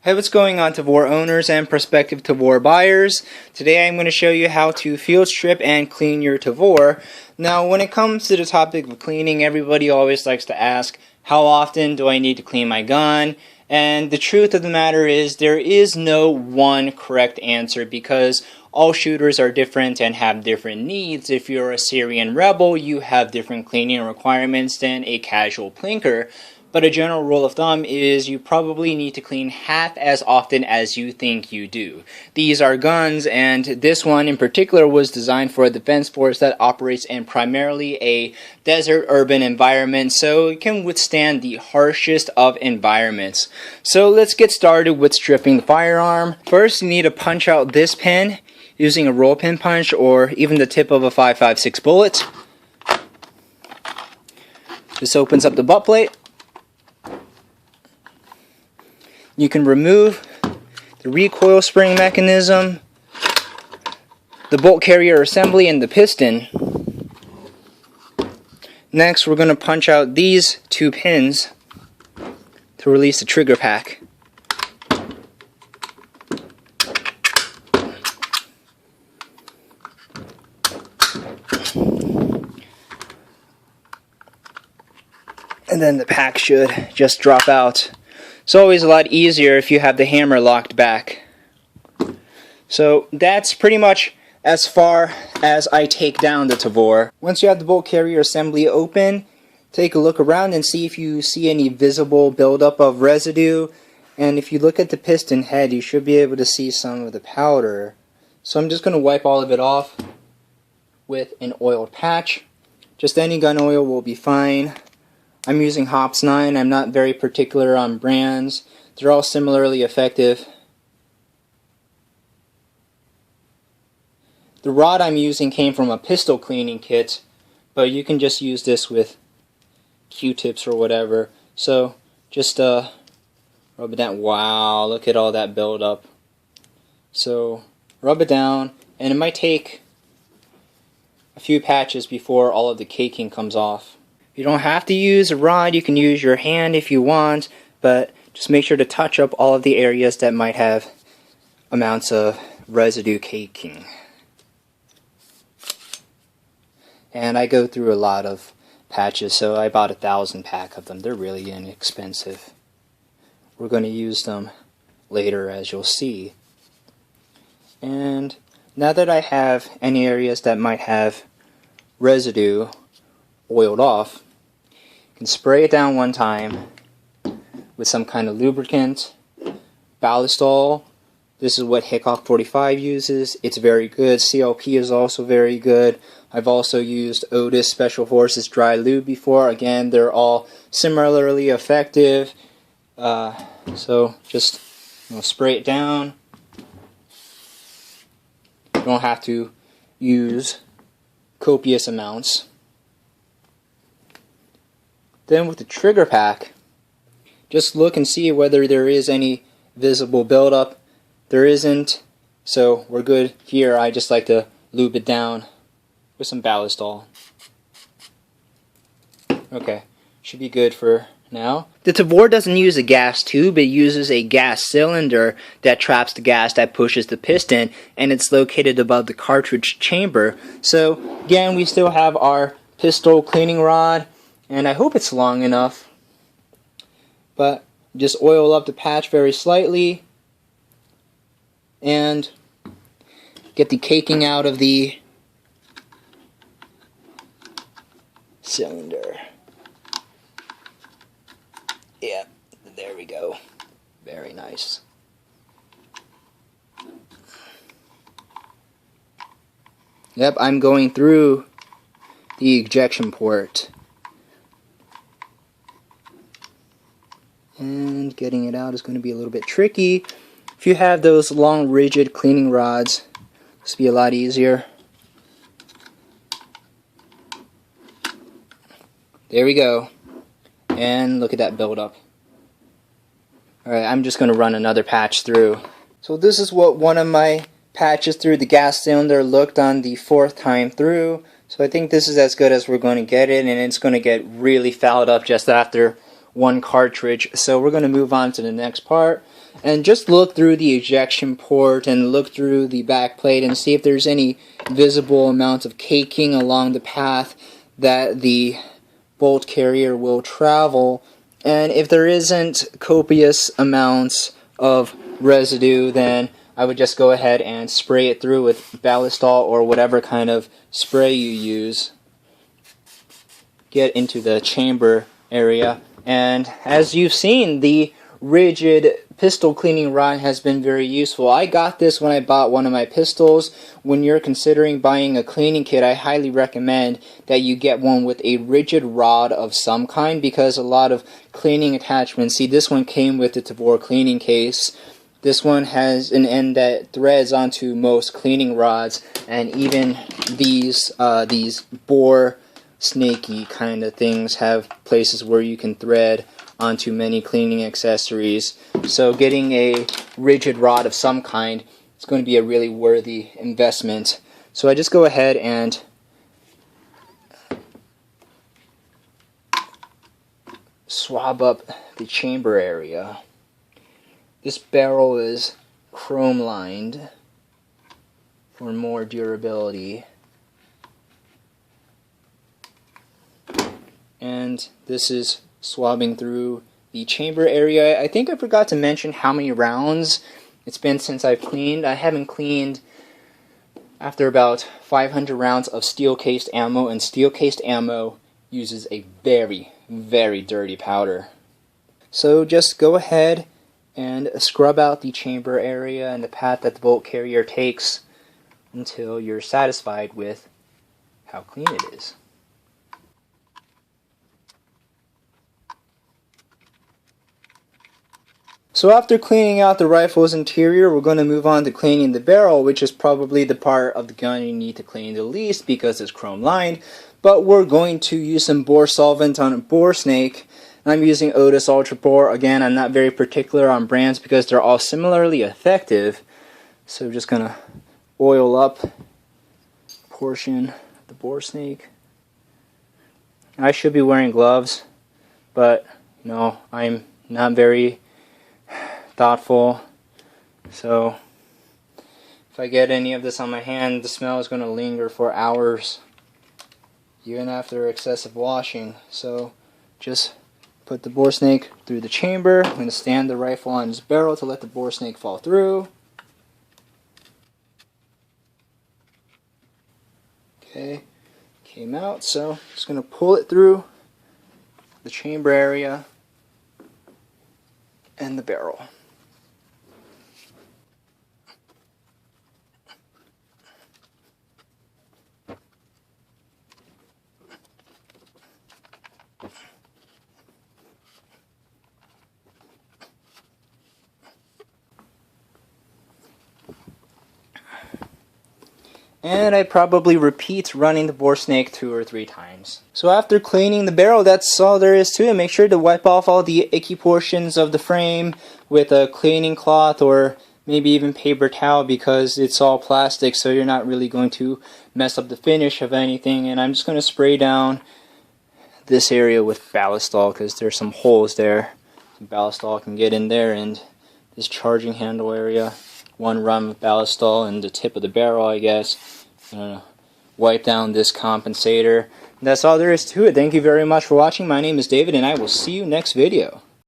Hey, what's going on, Tavor owners and prospective Tavor buyers? Today I'm going to show you how to field strip and clean your Tavor. Now, when it comes to the topic of cleaning, everybody always likes to ask, how often do I need to clean my gun? And the truth of the matter is, there is no one correct answer because all shooters are different and have different needs. If you're a Syrian rebel, you have different cleaning requirements than a casual plinker. But a general rule of thumb is you probably need to clean half as often as you think you do. These are guns, and this one in particular was designed for a defense force that operates in primarily a desert urban environment, so it can withstand the harshest of environments. So let's get started with stripping the firearm. First, you need to punch out this pin using a roll pin punch or even the tip of a 5.56 bullet. This opens up the butt plate. You can remove the recoil spring mechanism, the bolt carrier assembly, and the piston. Next, we're going to punch out these two pins to release the trigger pack. And then the pack should just drop out. It's always a lot easier if you have the hammer locked back. So that's pretty much as far as I take down the Tavor. Once you have the bolt carrier assembly open, take a look around and see if you see any visible buildup of residue. And if you look at the piston head, you should be able to see some of the powder. So I'm just going to wipe all of it off with an oiled patch. Just any gun oil will be fine. I'm using Hops 9. I'm not very particular on brands. They're all similarly effective. The rod I'm using came from a pistol cleaning kit, but you can just use this with Q-tips or whatever. So just rub it down. Wow, look at all that buildup. So rub it down, and it might take a few patches before all of the caking comes off. You don't have to use a rod, you can use your hand if you want, but just make sure to touch up all of the areas that might have amounts of residue caking. And I go through a lot of patches, so I bought 1,000 pack of them. They're really inexpensive. We're going to use them later, as you'll see. And now that I have any areas that might have residue oiled off, you can spray it down one time with some kind of lubricant. Ballistol, this is what Hickok 45 uses. It's very good. CLP is also very good. I've also used Otis Special Forces Dry Lube before. Again, they're all similarly effective. So just spray it down. You don't have to use copious amounts. Then with the trigger pack, just look and see whether there is any visible buildup. There isn't, so we're good here. I just like to lube it down with some Ballistol. Okay, should be good for now. The Tavor doesn't use a gas tube, it uses a gas cylinder that traps the gas that pushes the piston, and it's located above the cartridge chamber. So again, we still have our pistol cleaning rod, and I hope it's long enough. But just oil up the patch very slightly and get the caking out of the cylinder. Yeah, there we go. Very nice. Yep, I'm going through the ejection port. And getting it out is going to be a little bit tricky. If you have those long rigid cleaning rods, this will be a lot easier. There we go. And look at that buildup. Alright, I'm just going to run another patch through. So this is what one of my patches through the gas cylinder looked on the 4th time through. So I think this is as good as we're going to get it, and it's going to get really fouled up just after one cartridge. So we're going to move on to the next part and just look through the ejection port and look through the back plate and see if there's any visible amount of caking along the path that the bolt carrier will travel. And if there isn't copious amounts of residue, then I would just go ahead and spray it through with Ballistol or whatever kind of spray you use. Get into the chamber area, and as you've seen, the rigid pistol cleaning rod has been very useful. I got this when I bought one of my pistols. When you're considering buying a cleaning kit, I highly recommend that you get one with a rigid rod of some kind, because a lot of cleaning attachments, see, this one came with the Tavor cleaning case. This one has an end that threads onto most cleaning rods, and even these bore snaky kind of things have places where you can thread onto many cleaning accessories. So getting a rigid rod of some kind is going to be a really worthy investment. So I just go ahead and swab up the chamber area. This barrel is chrome lined for more durability. And this is swabbing through the chamber area. I think I forgot to mention how many rounds it's been since I've cleaned. I haven't cleaned after about 500 rounds of steel-cased ammo, and steel-cased ammo uses a very, very dirty powder. So just go ahead and scrub out the chamber area and the path that the bolt carrier takes until you're satisfied with how clean it is. So after cleaning out the rifle's interior, we're going to move on to cleaning the barrel, which is probably the part of the gun you need to clean the least because it's chrome lined. But we're going to use some bore solvent on a bore snake. I'm using Otis Ultra Bore. Again, I'm not very particular on brands because they're all similarly effective. So I'm just going to oil up a portion of the bore snake. I should be wearing gloves, but no, I'm not very thoughtful. So if I get any of this on my hand, the smell is going to linger for hours, even after excessive washing. So just put the bore snake through the chamber. I'm going to stand the rifle on its barrel to let the bore snake fall through. Okay, came out, so just going to pull it through the chamber area and the barrel. And I probably repeat running the bore snake 2 or 3 times. So after cleaning the barrel, that's all there is to it. Make sure to wipe off all the icky portions of the frame with a cleaning cloth or maybe even paper towel, because it's all plastic, so you're not really going to mess up the finish of anything. And I'm just going to spray down this area with Ballistol because there's some holes there. Ballistol can get in there, and this charging handle area, 1 run of Ballistol and the tip of the barrel, I guess. Wipe down this compensator. That's all there is to it. Thank you very much for watching. My name is David, and I will see you next video.